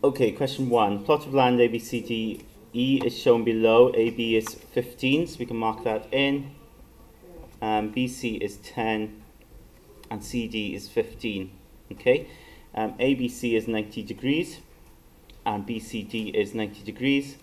Okay, question 1. Plot of land ABCDE is shown below. AB is 15, so we can mark that in. BC is 10, and CD is 15. Okay, ABC is 90 degrees, and BCD is 90 degrees,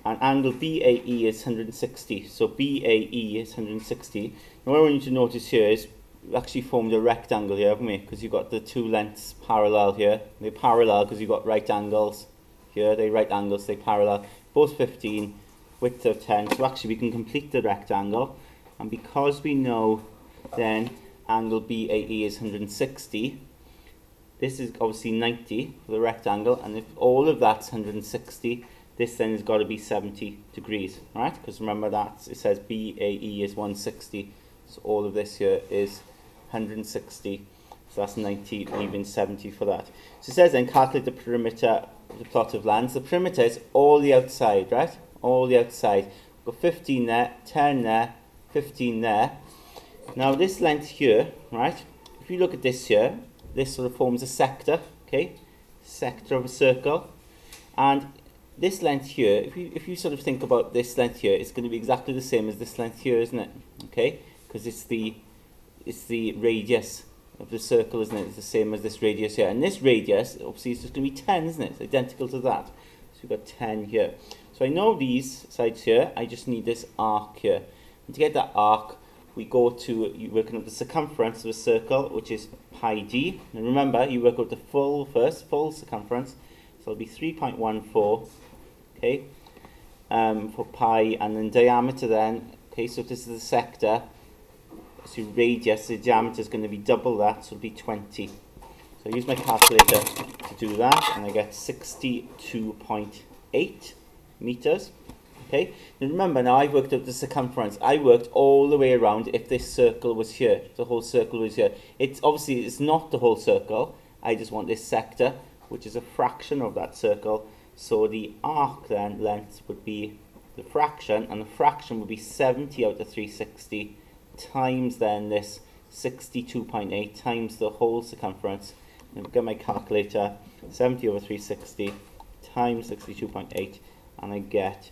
and angle BAE is 160. So BAE is 160. Now what I want you to notice here is we actually formed a rectangle here, haven't we? Because you've got the two lengths parallel here. They're parallel because you've got right angles here. They're right angles, they're parallel. Both 15, width of 10. So actually we can complete the rectangle. And because we know then angle BAE is 160, this is obviously 90 for the rectangle. And if all of that's 160, this then has got to be 70 degrees, right? Because remember that it says BAE is 160. So all of this here is 160, so that's 90, leaving 70 for that. So it says then calculate the perimeter of the plot of land. So the perimeter is all the outside, right? All the outside. We've got 15 there, 10 there, 15 there. Now this length here, right? If you look at this here, this sort of forms a sector, okay? Sector of a circle. And this length here, if you sort of think about this length here, it's going to be exactly the same as this length here, isn't it? Okay? Because it's the radius of the circle, isn't it? It's the same as this radius here. And this radius, obviously, is just going to be 10, isn't it? It's identical to that. So we've got 10 here. So I know these sides here. I just need this arc here. And to get that arc, we go to, you're working out the circumference of a circle, which is pi d. And remember, you work out the full circumference. So it'll be 3.14, okay, for pi, and then diameter then, okay, so if this is the sector, so radius, the diameter is going to be double that, so it'll be 20. So I use my calculator to do that, and I get 62.8 meters. Okay, now remember, now I've worked out the circumference. I worked all the way around if this circle was here, the whole circle was here. It's obviously, it's not the whole circle. I just want this sector, which is a fraction of that circle. So the arc then, length, would be the fraction, and the fraction would be 70 out of 360 times then this 62.8 times the whole circumference. And I've got my calculator, 70 over 360 times 62.8, and I get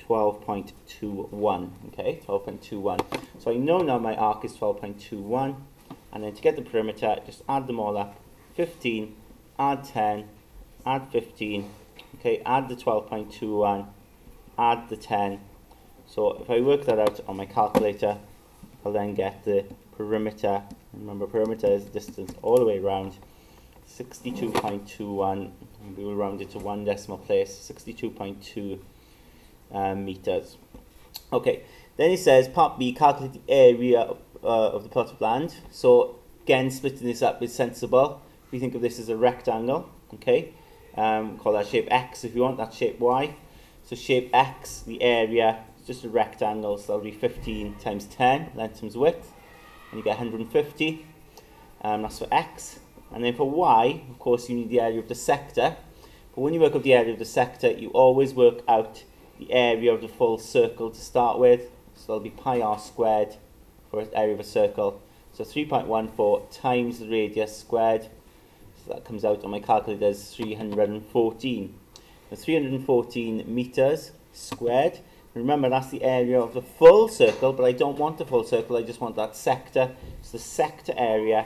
12.21. Okay, 12.21. So I know now my arc is 12.21, and then to get the perimeter, just add them all up. 15, add 10, add 15, okay, add the 12.21, add the 10. So if I work that out on my calculator, I'll then get the perimeter. Remember, perimeter is the distance all the way around, 62.21. We will round it to one decimal place, 62.2 meters. Okay, then it says part B, calculate the area of the plot of land. So again, splitting this up is sensible. We think of this as a rectangle, okay? Call that shape X if you want, that shape Y. So shape X, the area, it's just a rectangle, so that'll be 15 times 10, length times width, and you get 150. That's for X. And then for Y, of course, you need the area of the sector. But when you work out the area of the sector, you always work out the area of the full circle to start with. So that'll be pi r squared for the area of a circle. So 3.14 times the radius squared. So that comes out on my calculator as 314. Now 314 meters squared. Remember, that's the area of the full circle, but I don't want the full circle, I just want that sector. So the sector area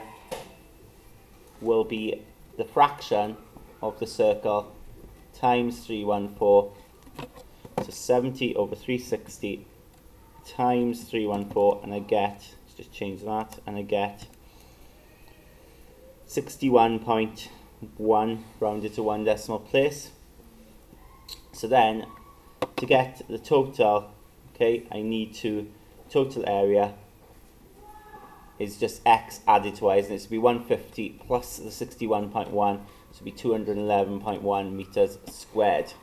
will be the fraction of the circle times 314. So 70 over 360 times 314, and I get, let's just change that, and I get 61.1 rounded to one decimal place. So then, to get the total, okay, I need to, total area is just X added to Y, isn't it? So it'll be 150 plus the 61.1, so it'll be 211.1 meters squared.